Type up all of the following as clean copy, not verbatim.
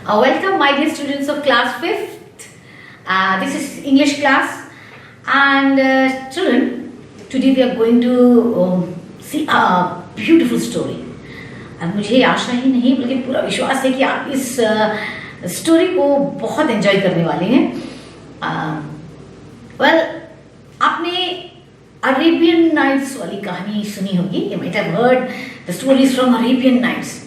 Welcome, my dear students of class 5th. This is English class, and children, today we are going to see a beautiful story. अब मुझे आशा ही नहीं बल्कि पूरा विश्वास है कि आप इस स्टोरी को बहुत एंजॉय करने वाले हैं. आपने अरेबियन नाइट्स वाली कहानी सुनी होगी. You might have heard the stories from Arabian Nights.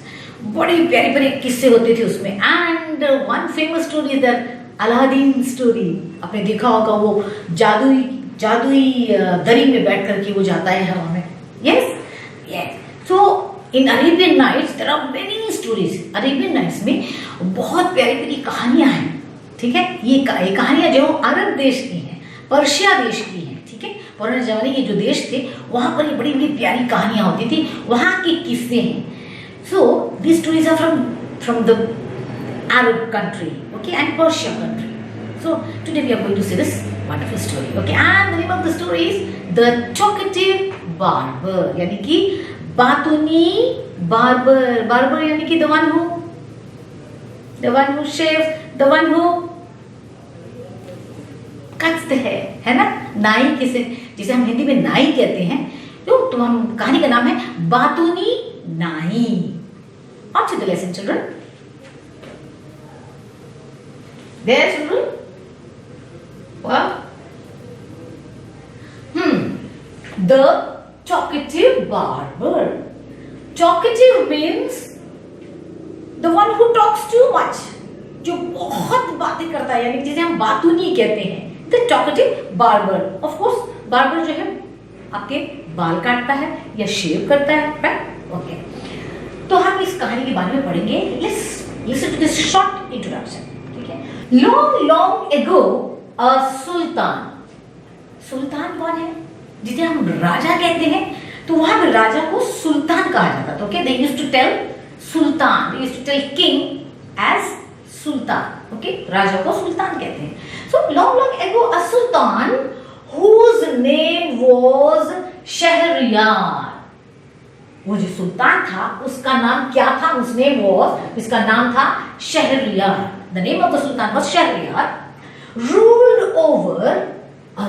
बड़े प्यारे प्यारे किस्से होते थे उसमें. And one famous story that Aladdin story. आपने देखा होगा वो जादुई दरी में बैठ करके वो जाता है हवा में. Yes. So in Arabian Nights there are many stories. Arabian Nights में बहुत प्यारी प्यारी कहानियां हैं. ठीक है, ये कहानियां जो अरब देश की हैं, पर्शिया देश की हैं. ठीक है, पुराने जमाने के जो देश थे वहां पर ये बड़ी बड़ी प्यारी कहानियां होती थी. वहां के किस्से हैं. So these stories are from the Arab country, okay, and Persia country. So today we are going to see this wonderful story, okay. And the name of the story is The Talkative Barber. यानी कि बातूनी barber. Barber यानी कि the one who shaves, the one who cuts the hair, है ना. नाई जिसे हम हिंदी में नाई कहते हैं. तो हम कहानी का नाम है बातूनी नाई. On to the lesson, children. There, children. Well, The talkative barber. Talkative means the one who talks too much. जो बहुत बातें करता है, यानी जिसे हम बातूनी कहते हैं. The talkative barber. Of course, barber जो है आपके बाल काटता है या शेव करता है, right? Okay. तो हम इस कहानी के बारे में पढ़ेंगे. Listen to this short introduction. ठीक है. Long ago, a sultan. सुल्तान कौन है? जिसे हम राजा कहते हैं. तो वहां पर राजा को सुल्तान कहा जाता था. Okay, they used to tell Sultan. They used to tell king as Sultan. Okay, राजा को सुल्तान कहते हैं. So long ago, a sultan whose name was Shahryar. वो जो सुल्तान था उसका नाम क्या था? उसका नाम था Shahryar. The name of the sultan was Shahryar. Ruled over a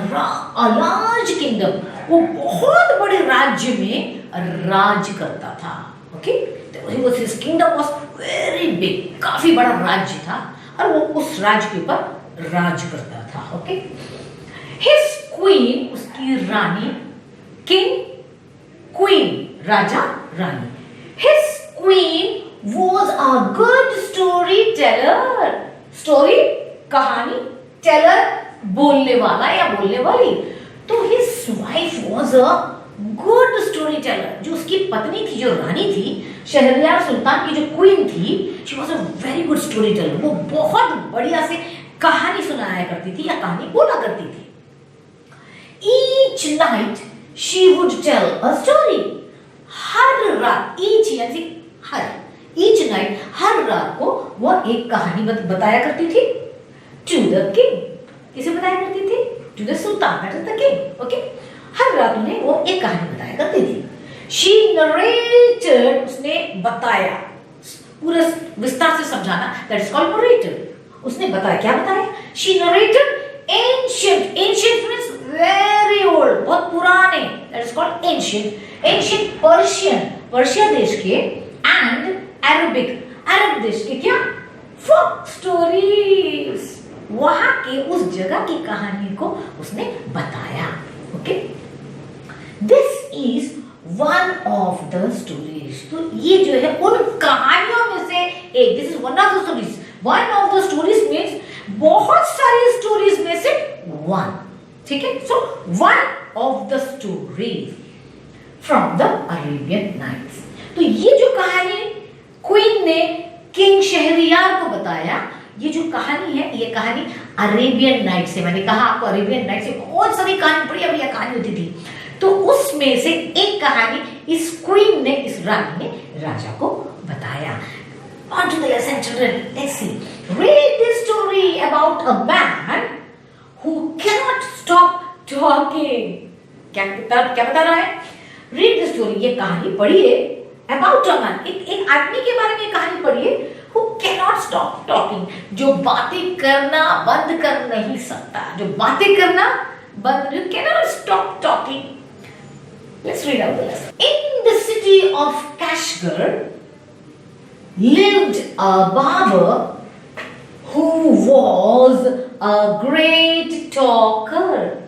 large kingdom. वो बहुत बड़े राज्य में राज करता था. Okay, his kingdom was very big. काफी बड़ा राज्य था और वो उस राज्य के ऊपर राज करता था. ओके, हिज क्वीन, उसकी रानी, किंग, क्वीन, राजा, रानी. His queen was a good storyteller. Story, कहानी, टेलर, बोलने वाला या बोलने वाली. तो his wife was a good storyteller. जो उसकी पत्नी थी, जो रानी थी, शहरयार सुल्तान की जो क्वीन थी, she was a very good storyteller. वो बहुत बढ़िया से कहानी सुनाया करती थी या कहानी बोला करती थी. Each night she would tell a story. हर रात, ईच यानी हर, ईच नाइट, हर रात को वो एक कहानी बताया करती थी. To the king. किसे बताया करती थी? To the sultan, that is the king. Okay, हर रात उन्हें वो एक कहानी बताया करती थी. She narrated. उसने बताया, पूरा विस्तार से समझाना, दैट इज कॉल्ड नरेटर. उसने बताया. क्या बताया? She narrated ancient. Ancient means very old, बहुत पुराने, that is called ancient. Ancient Persian, Persia देश के, एंड अरबिक, अरब देश के क्या? Folk stories. वहां के उस जगह की कहानी को उसने बताया. Okay, this is one of the stories. तो ये जो है उन कहानियों में से एक. This is one of the stories. One of the stories means बहुत सारी स्टोरीज में से वन. ठीक है, so one of the stories from the Arabian Nights. तो ये जो कहानी क्वीन ने किंग शहरयार को बताया, ये जो कहानी है, ये कहानी अरेबियन नाइट से. मैंने कहा आपको अरेबियन नाइट से बहुत सारी कहानी, बढ़िया बढ़िया कहानी होती थी. तो उसमें से एक कहानी इस क्वीन ने, इस रानी ने राजा को बताया. On to the lesson, children. Let's see. Read this story about a man who cannot stop talking. क्या बता रहा है? Read the story. ये कहानी पढ़िए. About a man. एक आदमी के बारे में कहानी पढ़िए. Who cannot स्टॉप टॉकिंग, जो बातें करना बंद कर नहीं सकता, जो बातें करना बंद, you cannot stop talking. Let's read out the lesson. In the city of Kashgar lived a barber who was a great talker.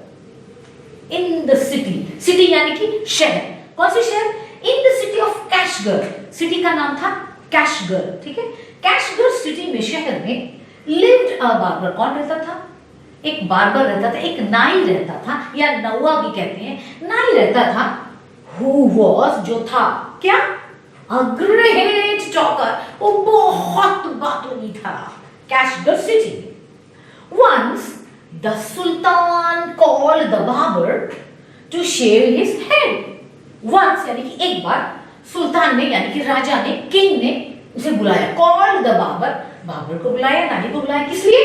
In the city, city यानी कि शहर, कौन सी शहर? In the city of Kashgar, city का नाम था कैशगर, ठीक है। कैशगर सिटी में, शहर में lived a barber, कौन रहता था? एक बार्बर रहता था, एक नाई रहता था, या नौवा भी कहते हैं, नाई रहता था। Who was, जो था क्या? A great talker, वो बहुत बातूनी था। कैशगर city. Once the Sultan called the barber to shave his head. Once यानी कि एक बार, सुल्तान ने यानी कि राजा ने, किंग ने उसे बुलाया। Called the barber, बार्बर को बुलाया, नाई को बुलाया, किस लिए?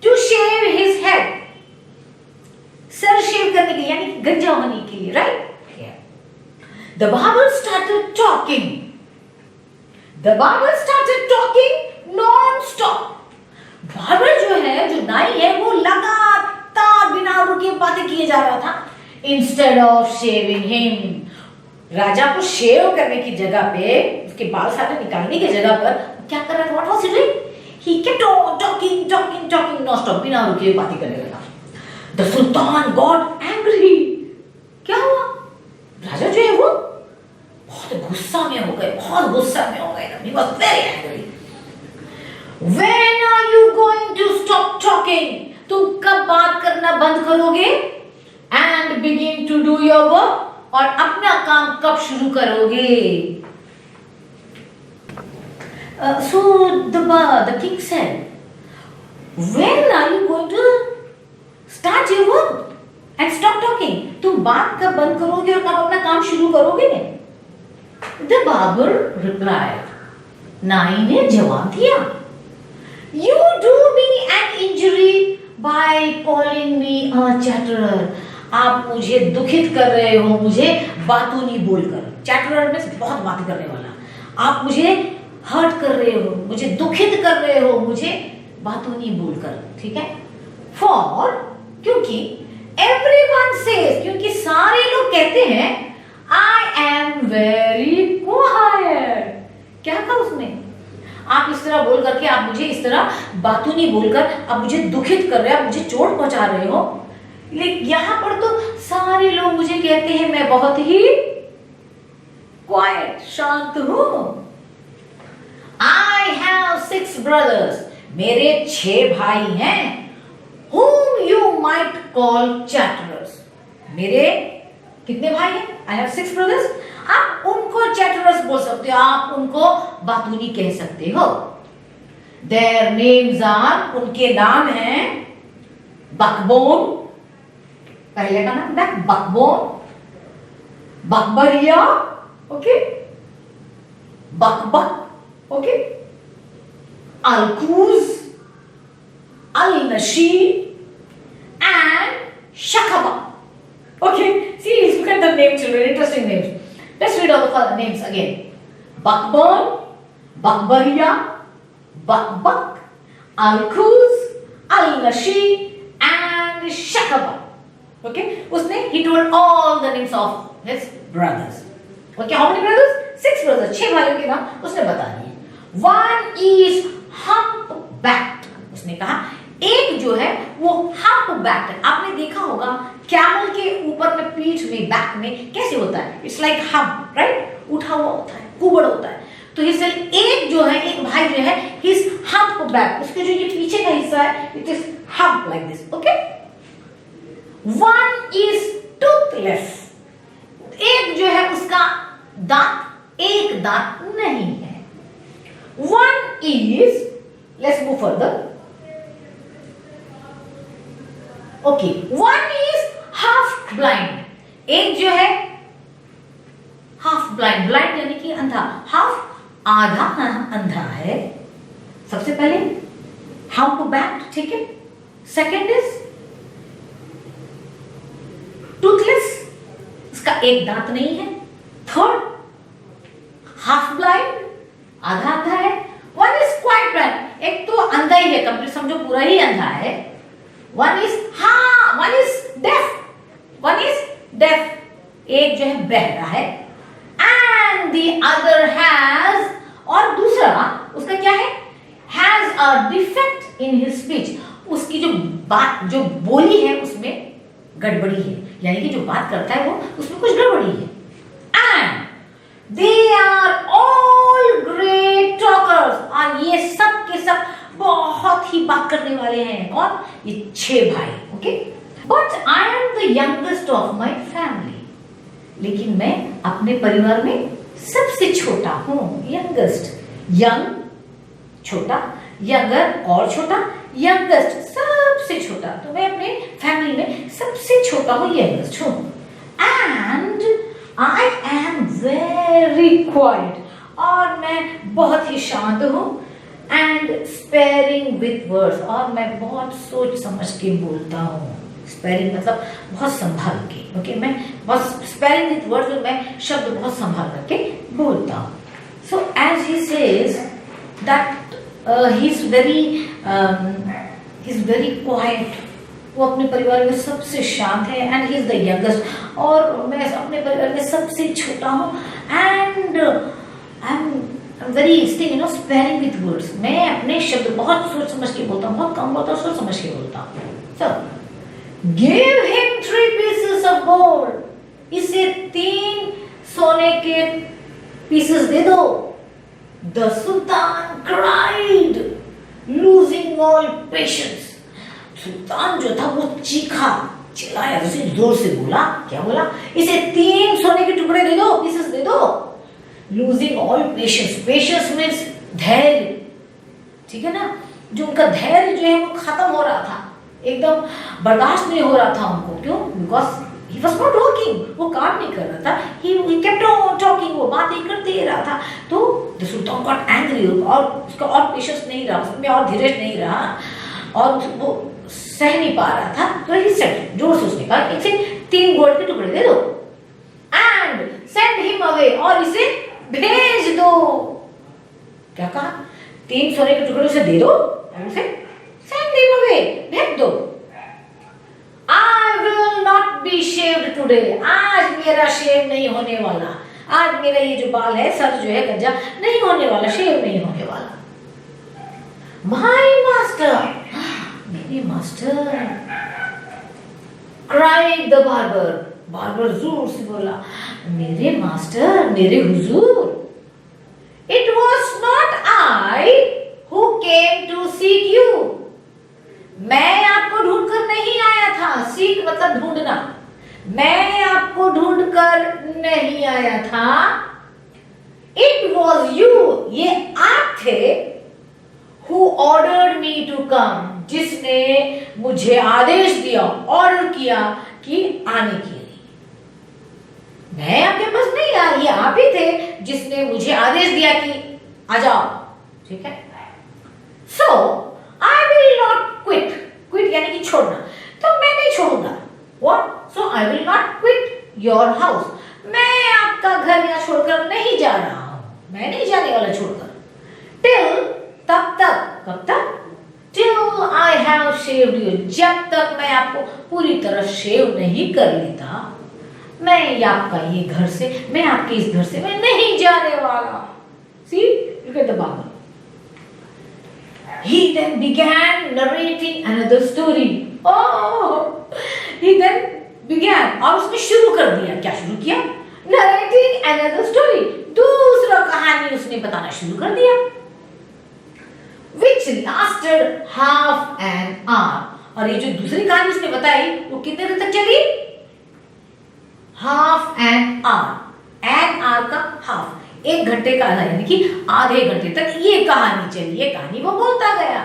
To shave his head, सर शेव करने के लिए, यानी कि गंजा होने के लिए, right? The barber started talking. The barber started talking non-stop. Barber जो है, जो नाई है, वो लगातार बिना रुके बातें किए जा रहा था। Instead of shaving him, राजा को शेव करने की जगह पे, उसके बाल सारे निकालने की जगह पर क्या कर रहा था? What was he doing? He kept on talking non-stop, बिना रुके बातें करने लगा। The Sultan got angry. क्या हुआ? राजा जो है वो बहुत गुस्सा में हो गए, बहुत गुस्सा में हो गए। He was very angry. When are you going to stop talking? तुम कब बात करना बंद करोगे? And begin to do your work, और अपना काम कब शुरू करोगे? So the king said, when are you going to start your work and stop talking? तुम बात कब बंद करोगे और कब अपना काम शुरू करोगे? The barber replied, नाई ने जवाब दिया, you do me an injury by calling me a chatterer. आप मुझे दुखित कर रहे हो, मुझे बातूनी बोलकर। चैटरर में बहुत बातें करने वाला। आप मुझे हर्ट कर रहे हो, मुझे दुखित कर रहे हो, मुझे बातूनी बोलकर, ठीक है। फॉर, क्योंकि एवरीवन सेज, क्योंकि सारे लोग कहते हैं, आई एम वेरी क्वाइट। क्या कहा उसने? आप इस तरह बोल करके, आप मुझे इस तरह बातूनी बोलकर आप मुझे दुखित कर रहे हो, आप मुझे चोट पहुंचा रहे हो। लेकिन यहां पर तो सारे लोग मुझे कहते हैं मैं बहुत ही क्वाइट, शांत हूं। I have 6 brothers. मेरे 6 भाई हैं। Whom you might call chatterers. मेरे कितने भाई हैं? I have 6 brothers. आप उनको chatterers बोल सकते हो, आप उनको बातूनी कह सकते हो। Their names are, उनके नाम हैं बकबोन, पहले का नाम बकबोन, बकबरिया, ओके, बकबक, okay, Al-Kuz, Al-Nashi, and Shakaba. Okay, see, look at the names, children, interesting names. Let's read all the names again. Bakbon, Bakbariya, Bakbak, Al-Kuz, Al-Nashi, and Shakaba. Okay, he told all the names of his brothers. Okay, how many brothers? 6 brothers, 6 भाइयों के नाम उसने बता दिए। One is humpbacked, उसने कहा एक जो है वो humpbacked है। आपने देखा होगा कैमल के ऊपर में, पीठ में, बैक में कैसे होता है? It's like hump, right? उठा हुआ होता है, कुबड़ होता है। तो इसलिए एक जो है, एक भाई जो है, he's humpbacked, उसके जो ये पीछे का हिस्सा है, it is hump like this, okay? One is toothless, एक जो है उसका दांत, एक दांत नहीं है। One is, let's move further. Okay, one is half blind. एक जो है half blind, blind यानी कि अंधा, half आधा अंधा है। सबसे पहले humpbacked, ठीक है। Second is toothless, इसका एक दांत नहीं है। Third, half blind, आधा अंधा है। One is quite blind, एक है, कंप्लीट समझो पूरा ही अंधा है. वन इज डेफ, एक जो है बहरा है. एंड द अदर हैज, और दूसरा उसका क्या है, has a defect in his speech. उसकी जो बात, जो बोली है उसमें गड़बड़ी है, यानी कि जो बात करता है वो उसमें कुछ गड़बड़ी है. And they are all great talkers, और ये सब के सब बहुत ही बात करने वाले हैं. और ये 6 भाई. Okay, but I am the youngest of my family, लेकिन मैं अपने परिवार में सबसे छोटा हूं. यंगेस्ट, यंग छोटा, यंगर और छोटा, यंगेस्ट सबसे छोटा. तो मैं अपने फैमिली में सबसे छोटा हूं, यंगेस्ट हूं. And I am very quite, और मैं बहुत ही शांत हूं. एंड स्पेयरिंग विथ वर्ड्स, और मैं बहुत सोच समझ के बोलता हूं. स्पेयरिंग मतलब बहुत संभाल के. ओके, मैं बहुत स्पेयरिंग विथ वर्ड्स, मैं शब्द बहुत संभाल करके बोलता हूं. So as he says that he is very quiet. वो अपने परिवार में सबसे शांत है. And he is the youngest, और मैं अपने परिवार में सबसे छोटा हूँ. And I am very sparing with words. मैं अपने शब्द बहुत सोच समझ के बोलता हूँ, बहुत कम बोलता हूँ, सोच समझ के बोलता हूँ. So give him 3 pieces of gold. इसे 3 सोने के पीसेस दे दो. The Sultan cried, losing all patience. सुल्तान जो था वो चीखा, चिल्लाया, उसे जोर से बोला. क्या बोला? इसे 3 सोने के टुकड़े दे दो, पीसेस दे दो. Losing all patience. Patience means धैर्य. ठीक है ना? जो उनका धैर्य जो है वो खत्म हो रहा था, एकदम बर्दाश्त नहीं हो रहा था उनको. क्यों? Because he was not working. वो काम नहीं कर रहा था. He kept on talking. वो बातें करते ही रहा था. तो the Sultan got angry, और उसका और पेशेंस नहीं रहा, उसमें और धीरज नहीं रहा, और वो सह नहीं पा रहा था. तो he said, जोर से उसने कहा, इसे 3 गोल्ड के टुकड़े दे दो. And send him away, और इसे भेज दो. क्या कहा? 3 सोने के टुकड़े उसे दे दो, और उसे send him away, भेज दो. I will not be shaved today. आज मेरा शेव नहीं होने वाला. आज मेरा ये जो बाल है, सर जो है गंजा नहीं होने वाला, शेव नहीं होने वाला. My master, मेरे master. Cried the barber. Barber जोर से बोला, मेरे मास्टर, मेरे हुजूर. It was not I who came to seek you. मैं आपको ढूंढकर नहीं आया था. सीख मतलब ढूंढना. मैं आपको ढूंढकर नहीं आया था. It was you, ये आप थे. Who ordered me to come, जिसने मुझे आदेश दिया, ऑर्डर किया कि आने के लिए. मैं आपके पास नहीं आया, ये आप ही थे जिसने मुझे आदेश दिया कि आ जाओ. ठीक है. So I will not quit. Quit यानी कि छोड़ना. तो मैं नहीं छोड़ूंगा. What? So I will not quit your house. मैं आपका घर यहाँ छोड़कर नहीं जा रहा हूँ. मैं नहीं जाने वाला छोड़कर. Till, तब तक. कब तक? Till I have shaved you. जब तक मैं आपको पूरी तरह शेव नहीं कर लेता, मैं आपका ये घर से, मैं आपके इस घर से मैं नहीं जाने वाला. See? Look at the Bible. He then began narrating another story. Oh, he then began, और उसने शुरू कर दिया. क्या शुरू किया? Narrating another story. दूसरा कहानी उसने बताना शुरू कर दिया. Which lasted half an hour. और ये जो दूसरी कहानी उसने बताई वो कितने देर तक चली? Half an hour. An hour का half. 1 घंटे का आधा, यानी कि आधे घंटे तक ये कहानी चली. ये कहानी वो बोलता गया.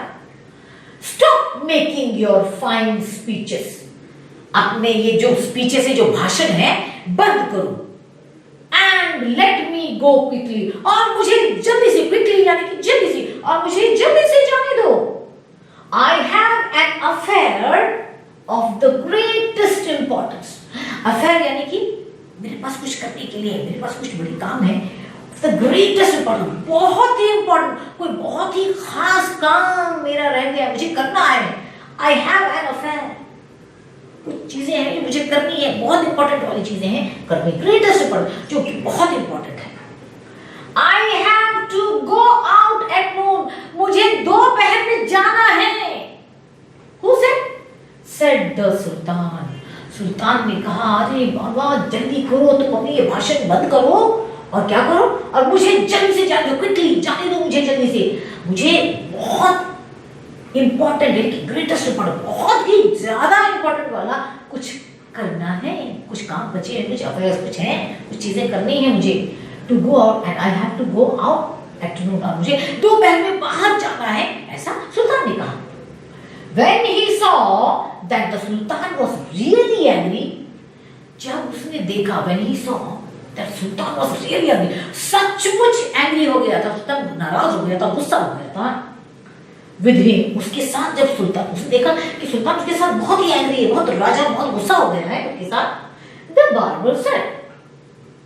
Stop making your fine speeches. अपने ये जो स्पीचेस है, जो भाषण है, बंद करो. And let me go quickly. और मुझे जल्दी से, quickly यानी कि जल्दी से, और मुझे जल्दी से जाने दो. I have an affair of the greatest importance. Affair यानी कि मेरे पास कुछ करने के लिए, मेरे पास कुछ बड़ी काम है. द ग्रेटेस्ट इंपॉर्टेंट, बहुत ही इंपॉर्टेंट, कोई बहुत ही खास काम मेरा रह गया, मुझे करना है, आई हैव एन अफेयर, कुछ चीजें हैं जो मुझे करनी है, बहुत इंपॉर्टेंट वाली चीजें हैं करनी, ग्रेटेस्ट इंपॉर्टेंट जो कि बहुत इंपॉर्टेंट है। I have to go out at noon, मुझे दोपहर में जाना है। हु सेड द सुल्तान, सुल्तान ने कहा, अरे बाबा जल्दी करो, तुम अपनी ये भाषण बंद करो और क्या करो, और मुझे जल्दी से जाने दो, क्विकली जाने दो मुझे जल्दी से, मुझे बहुत इंपॉर्टेंट है, ग्रेटेस्ट इंपॉर्टेंट, बहुत ही ज्यादा इंपॉर्टेंट वाला कुछ करना है, कुछ काम बचे हैं, कुछ अफेयर्स कुछ हैं, कुछ चीजें करनी है मुझे, to go out and I have to go out at noon, मुझे दोपहर में बाहर जाना है, ऐसा सुल्तान ने कहा। When he saw that the Sultan was really angry, जब उसने देखा, when he saw that Sultan was really angry, सचमुच एंग्री हो गया था, सुल्तान नाराज हो गया था, गुस्सा हो गया था with him, उसके साथ, जब सुल्तान, उसने देखा कि सुल्तान उसके साथ बहुत ही एंग्री है, बहुत राजा बहुत गुस्सा हो गया है उसके साथ। The barber said,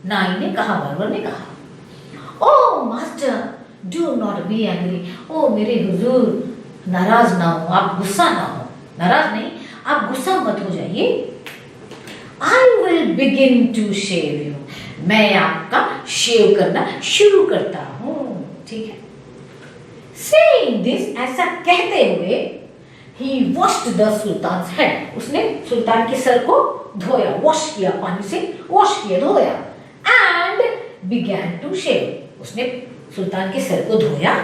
नाई ने कहा, बार्बर ने कहा, oh master, do not be angry, ओ मेरे हुजूर नाराज ना हो, आप गुस्सा ना हो, नाराज नहीं, आप गुस्सा मत हो जाइए। I will begin to shave you, मैं आपका शेव करना शुरू करता हूँ, ठीक है। Saying this, ऐसा कहते हुए, he washed the Sultan's head, उसने सुल्तान के सर को धोया, वॉश किया, पानी से वॉश किया, धोया, and began to shave, उसने सुल्तान के सर को धोया,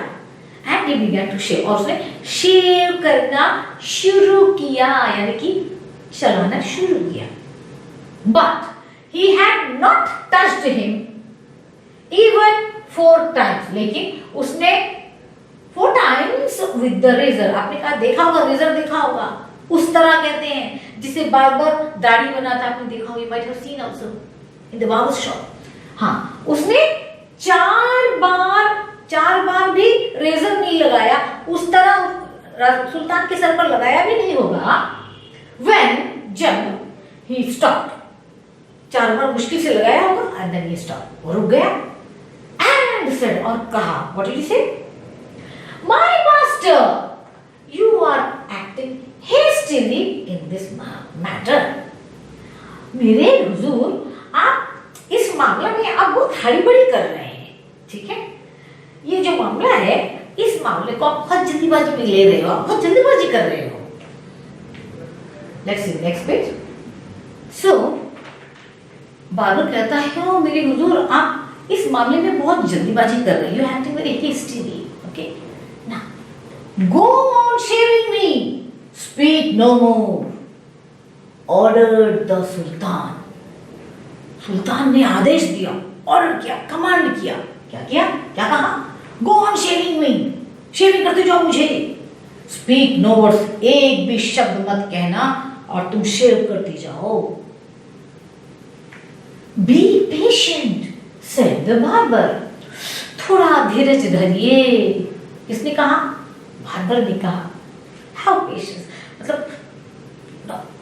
and he began to shave, और उसने शेव करना शुरू किया, यानी कि चलाना शुरू किया। But he had not touched him even 4 times, लेकिन उसने 4 times with the razor, आपने कहा देखा होगा, रेजर देखा होगा, उस तरह कहते हैं जिसे बार्बर दाढ़ी बनाता, आपने देखा होगा, you might have seen also in the barber shop। हाँ, उसने 4 बार भी रेजर नहीं लगाया, उस तरह सुल्तान के सर पर लगाया भी नहीं होगा। When, जब he stopped, 4 बार मुश्किल से लगाया होगा, and then he stopped, वो रुक गया, and said, और कहा, what did he say? My master, you are acting hastily in this matter, मेरे हुजूर आप इस मामले में आप बहुत हड़बड़ी कर रहे हैं, ठीक है, ये जो मामला है, इस मामले को आप बहुत जल्दीबाजी में ले रहे हो, आप बहुत जल्दीबाजी कर रहे हो। Let's see the next page. So, barber कहता है, ओ मेरे हुजूर आप इस मामले में बहुत जल्दीबाजी कर रहे हो, you acting very hastily, okay? Now, go on shaving me, speak no more, ordered the Sultan. सुल्तान ने आदेश दिया, ऑर्डर किया, कमांड किया, क्या किया, क्या कहा, go on shaving me, shaving करते जाओ मुझे, स्पीक नो वर्ड्स, एक भी शब्द मत कहना और तुम शेव करती जाओ। Be patient said the barber, थोड़ा धीरज धरिए, किसने कहा, बार्बर ने कहा, हाउ पेशेंस, मतलब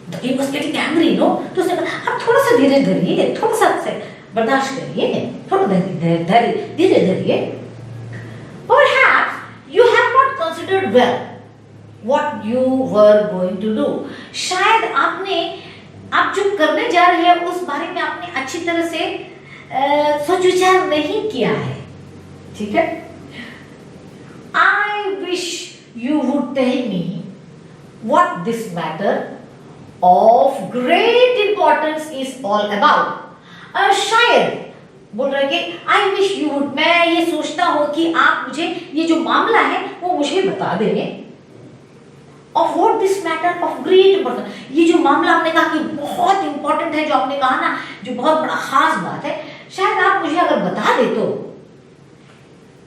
the king was getting angry, no? तो उसने कहा आप थोड़ा सा धीरे धरिए, थोड़ा सा बर्दाश्त करिए, थोड़ा धीरे धरिए। Perhaps you have not considered well what you were going to do. शायद आप जो करने जा रहे हैं उस बारे में आपने अच्छी तरह से सोच विचार नहीं किया है, ठीक है। I wish you would tell me what this matter of great importance is all about. शायद बोल रहे कि I wish you would, मैं ये सोचता हूँ कि आप मुझे ये जो मामला है वो मुझे बता दें। Of what this matter of great importance, ये जो मामला आपने कहा कि बहुत इंपॉर्टेंट है, जो आपने कहा ना, जो बहुत बड़ा खास बात है, शायद आप मुझे अगर बता दे तो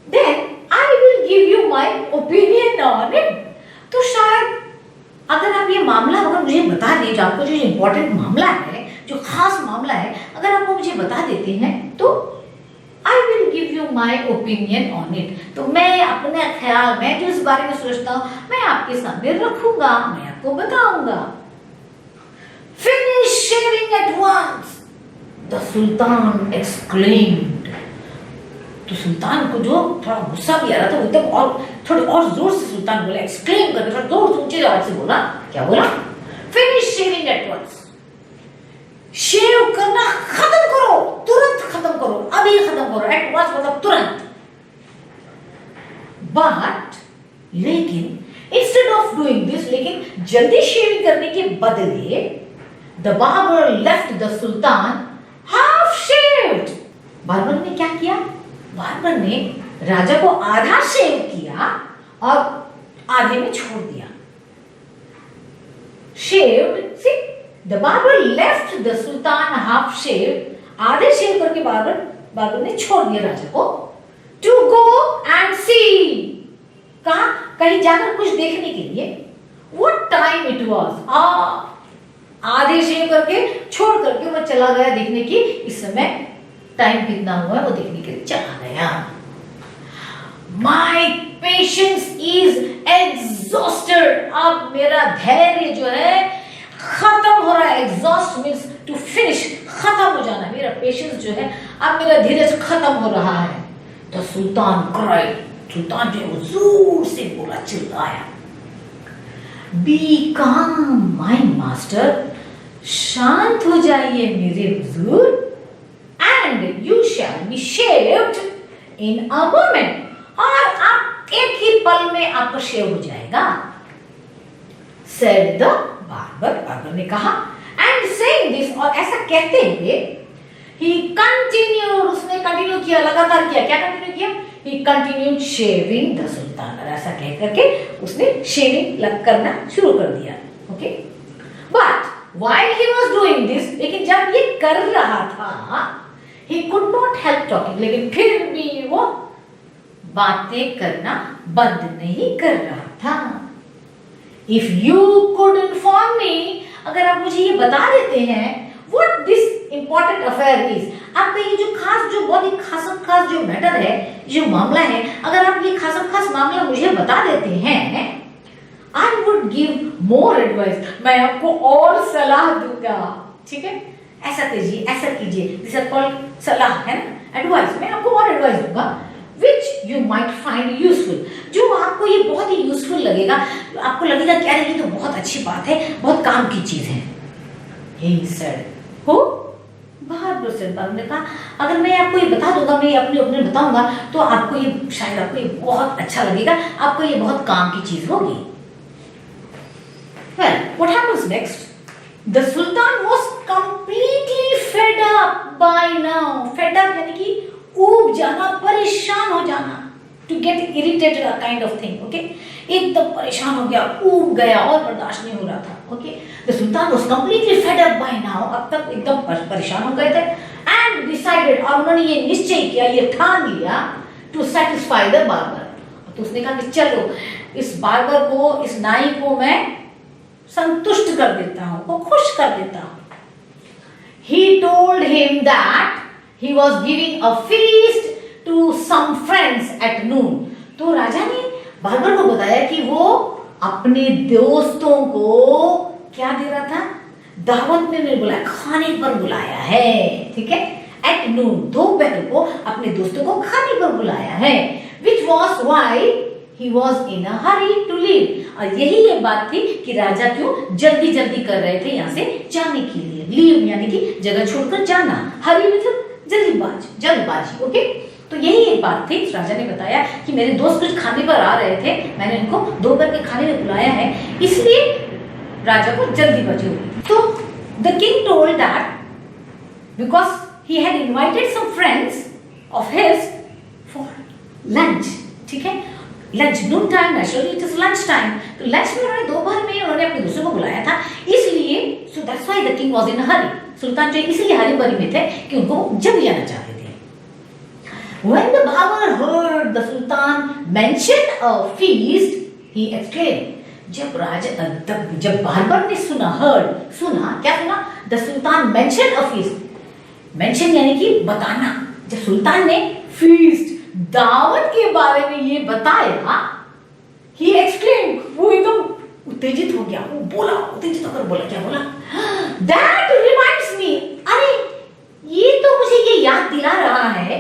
then I will give you my opinion on it. तो शायद अगर आप ये मामला अगर मुझे बता दें, जो आपको जो इम्पोर्टेंट मामला है, जो खास मामला है, अगर आप वो मुझे बता देते हैं तो I will give you my opinion on it. तो मैं अपने ख्याल में जो इस बारे में सोचता हूँ मैं आपके सामने रखूंगा, मैं आपको बताऊंगा। Finish shaving at once, the Sultan exclaimed. तो सुल्तान को जो थोड़ा गुस्सा भी आ रहा था, वो एकदम और थोड़े और जोर से सुल्तान बोला, एक्सक्लेम करके थोड़ा जोर से ऊंची आवाज से बोला, क्या बोला? फिनिश शेविंग एट वंस, शेव करना खत्म करो, तुरंत खत्म करो, अभी खत्म करो, एट वंस मतलब तुरंत। बट लेकिन इंस्टेड ऑफ डूइंग दिस, लेकिन जल्दी शेविंग करने के बदले the barber left the sultan half shaved. Barber ने क्या किया? बार्बर ने राजा को आधा शेव किया और आधे में छोड़ दिया। Shaved, see the barber left the sultan half shave, आधे शेव करके बार्बर ने छोड़ दिया राजा को। टू गो एंड सी, कहा? कहीं जाकर कुछ देखने के लिए। व्हाट टाइम इट वाज, आधे शेव करके छोड़ करके वो चला गया देखने की इस समय टाइम कितना हुआ है वो देखने के लिए चला गया। माई पेशेंस इज एग्जॉस्टेड, अब मेरा धैर्य जो है खत्म हो रहा है। एग्जॉस्ट मीन्स टू फिनिश, खत्म हो जाना, मेरा पेशेंस जो है अब मेरा धीरज खत्म हो रहा है। तो सुल्तान क्राइड, सुल्तान जो है जोर से बोला, चिल्लाया, बी काम माई मास्टर, शांत हो जाइए मेरे हुजूर, and you shall be shaved in a moment, और आप एक ही पल में आपका शेव हो जाएगा। सेड द बार्बर, बार्बर ने कहा। एंड सेइंग दिस, और ऐसा कहते हुए ही कंटिन्यूड, उसने कंटिन्यू किया, लगातार किया। क्या कंटिन्यू किया? ही कंटिन्यूड शेविंग द सुल्तान, और ऐसा कह करके उसने शेविंग करना शुरू कर दिया। Okay, but while he was doing this, लेकिन जब ये कर रहा था, he could not help talking, लेकिन फिर भी वो बातें करना बंद नहीं कर रहा था। If you could inform me, अगर आप मुझे ये बता देते हैं, what this important affair is, आपका ये जो खास, जो बहुत ही खास जो मैटर है, जो मामला है, अगर आप ये खास मामला मुझे बता देते हैं, I would give more advice, मैं आपको और सलाह दूंगा। ठीक है, ऐसा कीजिए, ऐसा कीजिए, दिस आर कॉल्ड सलाह, है ना, एडवाइस। मैं आपको और एडवाइस दूंगा, which you might find useful, जो आपको ये बहुत ही यूजफुल लगेगा, आपको लगेगा कि अरे ये तो बहुत अच्छी बात है, बहुत काम की चीज है। He said, हो बार्बर से, बार्बर ने कहा, अगर मैं आपको ये बता दूंगा, मैं अपने बताऊंगा, तो आपको ये शायद आपको ये बहुत अच्छा लगेगा, आपको ये बहुत काम की चीज होगी। Well, what happens next? The Sultan was completely fed up by now. Fed up यानी कि ऊब जाना, परेशान हो जाना, to get irritated, a kind of thing. Okay, एकदम परेशान हो गया, ऊब गया और बर्दाश्त नहीं हो रहा था। Okay, the Sultan was completely fed up by now. अब तक एकदम परेशान हो गए थे, and decided, और उन्होंने ये निश्चय किया, ये ठान लिया, to satisfy the barber. तो उसने कहा कि चलो इस बार्बर को, इस नाई को मैं संतुष्ट कर देता हूं, वो खुश कर देता हूं। He told him that he was giving a feast to some friends at noon. तो राजा ने बार्बर को बताया कि वो अपने दोस्तों को क्या दे रहा था? दावत में नहीं बुलाया, खाने पर बुलाया है। ठीक है, at noon, दोपहर को अपने दोस्तों को खाने पर बुलाया है। Which was why he was in a hurry to leave. और यही ये बात थी कि राजा क्यों जल्दी जल्दी कर रहे थे यहाँ से जाने के लिए। लीव यानी कि जगह छोड़कर जाना, हरी मतलब जल्दबाजी। ओके, तो यही एक बात थी। राजा ने बताया कि मेरे दोस्त कुछ खाने पर आ रहे थे, मैंने उनको दोपहर के खाने में बुलाया है, इसलिए राजा को जल्दीबाजी हो गई। तो the king told that because he had invited some friends of his for lunch. ठीक है, lunch, noon time, naturally it is lunch time. तो लंच में उन्होंने दोपहर में उन्होंने अपने दोस्तों को बुलाया था, इसलिए so that's why the king was in a hurry. सुल्तान जो इसलिए हरी बरी में थे कि उनको जल्दी आना चाहते थे। When the barber heard the Sultan mention a feast, he exclaimed. जब बार्बर ने सुना, क्या सुना? The Sultan mentioned a feast. Mention यानी कि बताना। जब सुल्तान ने feast, दावत के बारे में ये बताया, he exclaimed, वो एकदम उत्तेजित हो गया, वो बोला, उत्तेजित होकर बोला, क्या बोला? That reminds me, अरे ये तो मुझे ये याद दिला रहा है,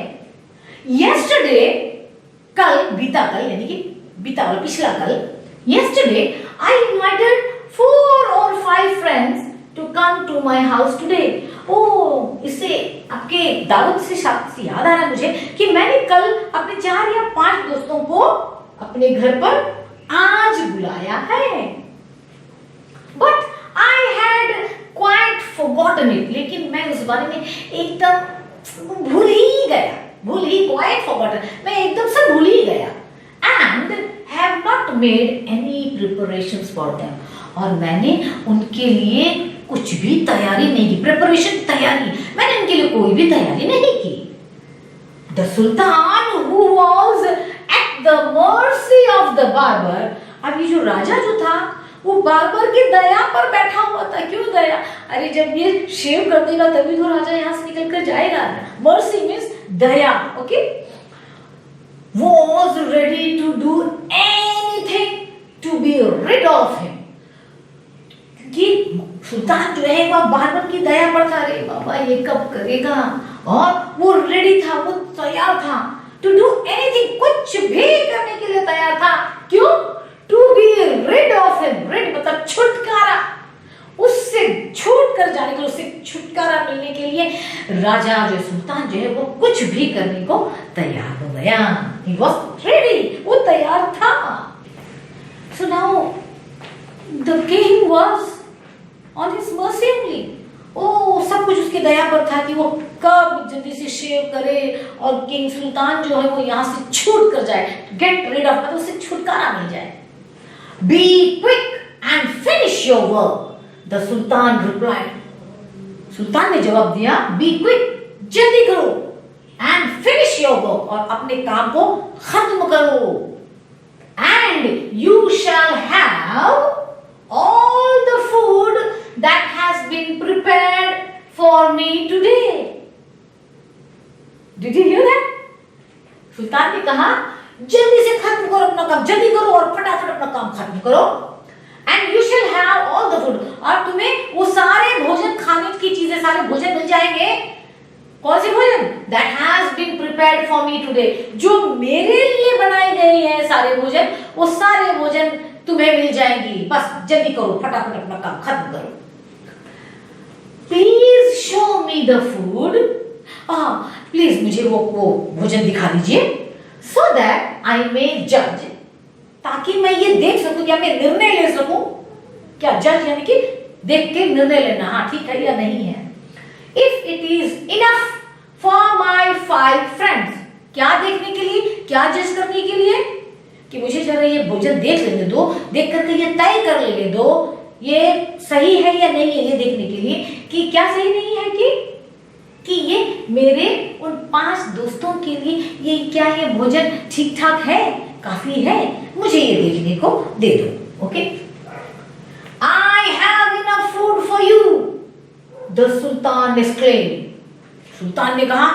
yesterday पिछला कल, yesterday I invited 4 or 5 friends to come to my house today. ओह, इससे आपके दावत से याद आ रहा है मुझे कि मैंने कल अपने 4 या 5 दोस्तों को अपने घर पर आज बुलाया है. But I had quite forgotten it. लेकिन मैं उस बारे में एकदम भूल ही गया. quite forgotten. मैं एकदम से भूल ही गया. And have not made any preparations for them. और मैंने उनके लिए कुछ भी तैयारी नहीं की. प्रिपरेशन, तैयारी. मैंने उनके लिए कोई भी तैयारी नहीं की. The Sultan who was at the mercy of the barber. अब ये जो राजा जो था वो बार्बर की दया पर बैठा हुआ था. क्यों दया? अरे जब ये शेव कर देगा तभी तो राजा यहाँ से निकल कर जाएगा. Mercy means Daya. Okay. Was ready to do anything to be rid of him. कि सुल्तान जो है वह बार्बर की दया पर था. अरे बाबा ये कब करेगा? और वो रेडी था, वो तैयार था. टू डू एनीथिंग, कुछ भी करने के लिए तैयार था. क्यों? To be rid of him. rid मतलब छुटकारा. उससे छूट कर जाने के लिए, उससे छुटकारा मिलने के लिए राजा जो सुल्तान जो है वो कुछ भी करने को तैयार हो गया. He was ready. वो तैयार था. So now the king was on his mercy only. ओ सब कुछ उसकी दया पर था कि वो कब जल्दी से शेव करे और किंग सुल्तान जो है वो यहाँ से छूट कर जाए. गेट rid of मतलब उससे छुटकारा मिल जाए. Be quick and finish your work. The Sultan replied. सुल्तान ने जवाब दिया, Be quick, जल्दी करो, and finish your work और अपने काम को खत्म करो. And you shall have all the food that has been prepared for me today. Did you hear that? सुल्तान ने कहा जल्दी से खत्म करो अपना काम, जल्दी करो और फटाफट अपना काम खत्म करो. And you shall have all the food. और तुम्हें वो सारे भोजन, खाने की चीजें, सारे भोजन मिल जाएंगे. कौन से भोजन? That has been prepared for me today. जो मेरे लिए बनाए गए हैं सारे भोजन, वो सारे भोजन तुम्हें मिल जाएंगी. बस जल्दी करो, फटाफट अपना काम खत्म करो. Please show me the food. Please मुझे वो भोजन दिखा दीजिए. So that I may judge. ताकि मैं ये देख सकूं, क्या मैं निर्णय ले सकूं. क्या जज यानी कि देख के निर्णय लेना, हाँ ठीक है या नहीं है. If it is enough for my 5 friends. क्या देखने के लिए, क्या जज करने के लिए कि मुझे जरा ये भोजन देख लेने दो, देख करके ये तय कर लेने दो ये सही है या नहीं है. ये देखने के लिए कि क्या सही नहीं है कि ये मेरे उन 5 दोस्तों के लिए ये क्या ये भोजन ठीक ठाक है, काफी है, मुझे ये देखने को दे दो. Okay. I have enough food for you. The Sultan exclaimed. सुल्तान ने कहा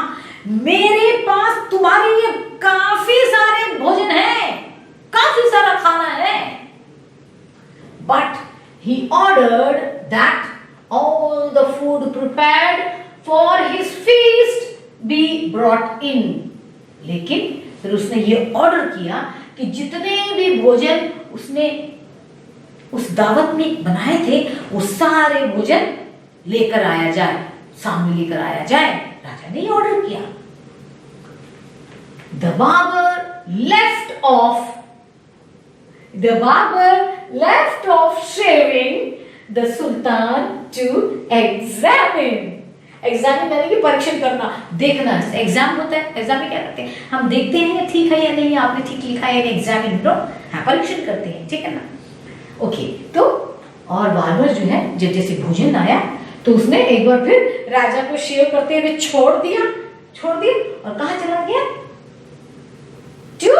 मेरे पास तुम्हारे लिए काफी सारे भोजन है, काफी सारा खाना है. But he ordered that all the food prepared for his feast be brought in. लेकिन फिर उसने ये ऑर्डर किया कि जितने भी भोजन उसने उस दावत में बनाए थे वो सारे भोजन लेकर आया जाए, सामने लेकर आया जाए. राजा ने ऑर्डर किया. The barber left off shaving the Sultan to examine. Exam यानी कि परीक्षण करना, देखना. एग्जाम होता है, एग्जाम में क्या करते हैं, हम देखते हैं ठीक है या नहीं, आपने ठीक लिखा है या नहीं. एग्जामिन नो, हाँ परीक्षण करते हैं, ठीक है ना. ओके. तो और बार्बर जो है जब जैसे भोजन आया तो उसने एक बार फिर राजा को शेव करते हुए छोड़ दिया और कहाँ चला गया? To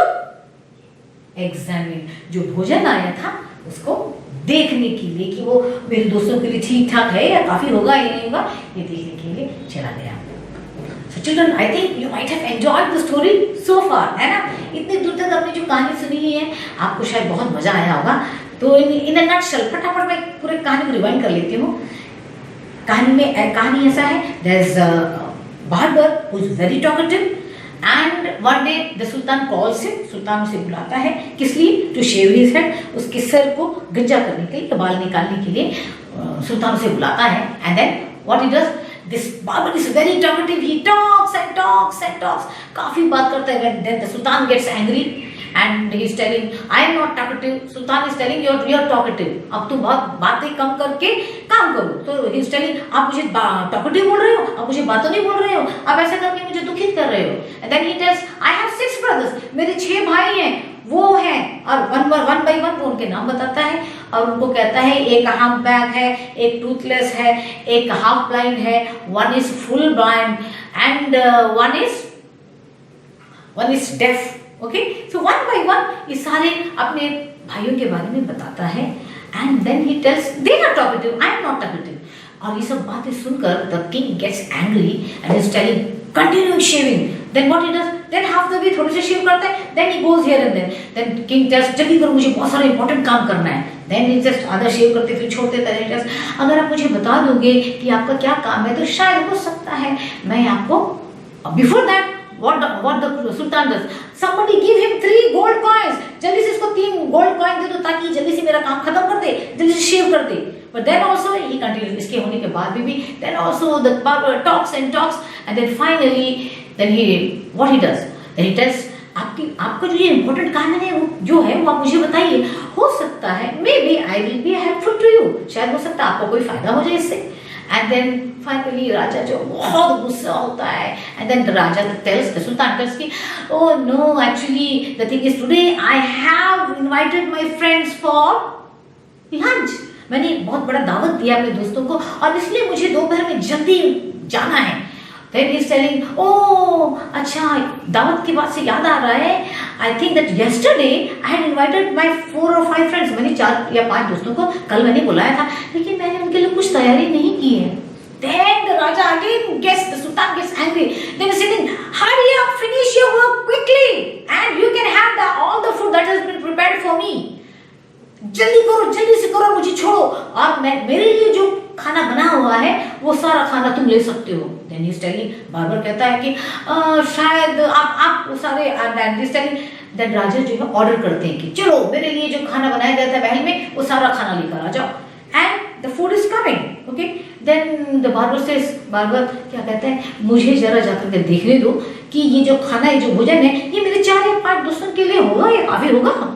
examine. जो भोजन आया था उसको देखने के लिए कि वो मेरे दोस्तों के लिए ठीक ठाक है या काफी होगा या नहीं होगा, ये देखने के लिए चला गया. So children, I think you might have enjoyed the story so far, है ना. इतनी दूर तक आपने जो कहानी सुनी है आपको शायद बहुत मजा आया होगा. तो इन अ नटशेल फटाफट मैं पूरे कहानी को रिवाइंड कर लेती हूँ. कहानी ऐसा है, there is a barber who is very talkative and one day the sultan calls him, सुल्तान उसे बुलाता है, किस लिए? टू शेव हिज हेड, उसके सर को गंजा करने के लिए, बाल निकालने के लिए सुल्तान उसे बुलाता है. And then what he does, this barber is very talkative, he talks and talks and talks, काफी बात करता है. Then the sultan gets angry and he is telling, I am not talkative. Sultan is telling, you are talkative. अब तुम बहुत बातें कम करके काम करो. तो he is telling, आप मुझे talkative बोल रहे हो, आप मुझे बातें नहीं बोल रहे हो, आप ऐसा करके मुझे दुखित कर रहे हो. And then he tells, I have 6 brothers. मेरे 6 भाई हैं, वो हैं, और वन बाई वन वो उनके नाम बताता है और उनको कहता है एक हाफ बैक है, एक टूथलेस है, एक हाफ ब्लाइंड है, one is full blind and one is deaf. Okay, so one by one ये सारे अपने भाइयों के बारे में बताता है. And then he tells they are talkative, I am not talkative. और ये सब बातें सुनकर the king gets angry and is telling continue shaving. Then what he does, then half the way थोड़े से शेव करता है, then he goes here and then king tells जल्दी करो, मुझे बहुत सारे इंपॉर्टेंट काम करना है. देन ही जस्ट आधा शेव करते फिर छोड़ देता है. अगर आप मुझे बता दोगे कि आपका क्या काम है तो शायद हो सकता है मैं आपको. Before that what the sultan does, somebody give him 3 gold coins, जल्दी से इसको 3 gold coin दे दो ताकि जल्दी से मेरा काम खत्म कर दे, जल्दी से शेव कर दे. But then also he continues, इसके होने के बाद भी then also the barber talks and talks and then finally then what he does, then he tells आपका जो ये important काम है वो जो है वो आप मुझे बताइए, हो सकता है maybe I will be helpful to you, शायद हो सकता है आपको कोई फायदा हो जाए इससे. And then finally राजा जो बहुत गुस्सा होता है and then the Raja tells the sultan tells कि oh no actually the thing is today I have invited my friends for lunch. मैंने बहुत बड़ा दावत दिया अपने दोस्तों को और इसलिए मुझे दोपहर में जल्दी जाना है. Then he is telling, oh अच्छा दावत के बाद से याद आ रहा है, I think that yesterday I had invited my 4 or 5 friends. मैंने 4 या 5 दोस्तों को कल मैंने बुलाया था लेकिन मैंने उनके लिए कुछ तैयारी नहीं की है. Then the Raja again gets, the Sultan gets angry. Then he is saying, hurry up, finish your work quickly and you can have all the food that has been prepared for me. जल्दी करो, जल्दी से करो, मुझे छोड़ो और मेरे लिए जो खाना बना हुआ है वो सारा खाना तुम ले सकते हो. Then he is telling, barber कहता है कि शायद आप वो सारे then राजा जो है ऑर्डर करते हैं कि चलो मेरे लिए जो खाना बनाया गया था महल में वो सारा खाना लेकर आ जाओ. And the food is coming. Okay, then the barber says, barber क्या कहता है, मुझे जरा जाकर के देखने दो कि ये जो खाना है जो भोजन है ये मेरे 4 या 5 दोस्तों के लिए होगा या काफी होगा.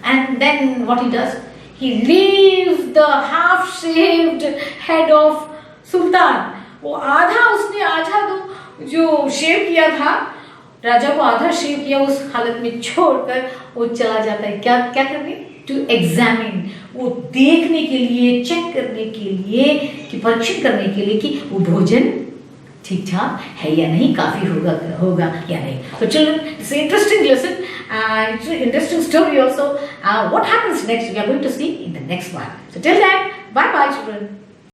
And then what he does, he leaves the half shaved head of Sultan. वो आधा जो शेव किया था राजा को आधा शेव किया उस हालत में छोड़कर वो चला जाता है. क्या करने? टू एग्जामिन, वो देखने के लिए, चेक करने के लिए, कि परीक्षण करने के लिए कि वो भोजन ठीक ठाक है या नहीं, काफी होगा या नहीं. So children, it's an interesting lesson, it's an interesting story also. What happens next we are going to see in the next one. So till then, bye bye children.